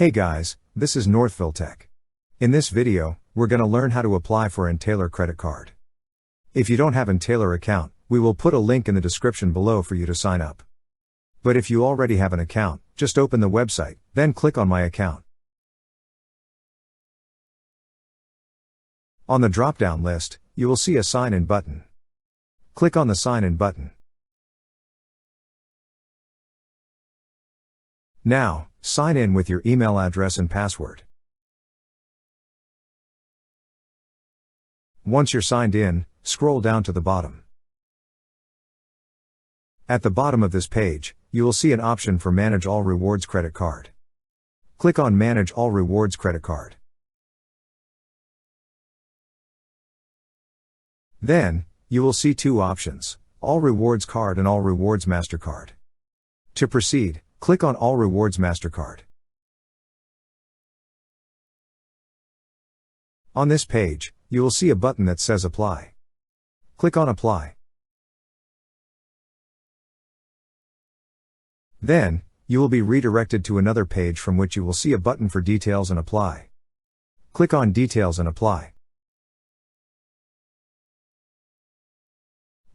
Hey guys, this is Northville Tech. In this video, we're going to learn how to apply for an Taylor credit card. If you don't have an Taylor account, we will put a link in the description below for you to sign up. But if you already have an account, just open the website, then click on My Account. On the drop-down list, you will see a Sign In button. Click on the Sign In button. Now, sign in with your email address and password. Once you're signed in, scroll down to the bottom. At the bottom of this page, you will see an option for Manage All Rewards Credit Card. Click on Manage All Rewards Credit Card. Then, you will see two options, All Rewards Card and All Rewards MasterCard. To proceed, click on All Rewards MasterCard. On this page, you will see a button that says Apply. Click on Apply. Then, you will be redirected to another page from which you will see a button for Details and Apply. Click on Details and Apply.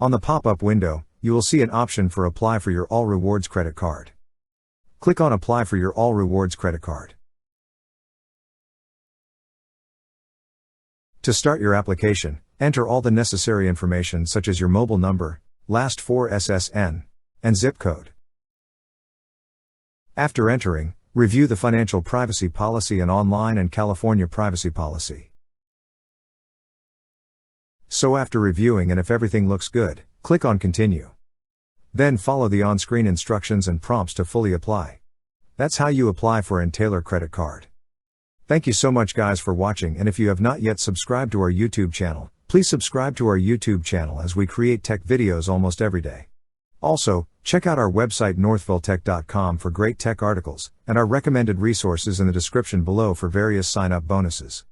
On the pop-up window, you will see an option for Apply for your All Rewards credit card. Click on Apply for your All Rewards credit card. To start your application, enter all the necessary information such as your mobile number, last 4 SSN, and zip code. After entering, review the Financial Privacy Policy and Online and California Privacy Policy. So after reviewing and if everything looks good, click on Continue. Then follow the on-screen instructions and prompts to fully apply. That's how you apply for an Taylor credit card. Thank you so much guys for watching, and if you have not yet subscribed to our YouTube channel, please subscribe to our YouTube channel as we create tech videos almost every day. Also, check out our website northvilletech.com for great tech articles, and our recommended resources in the description below for various sign-up bonuses.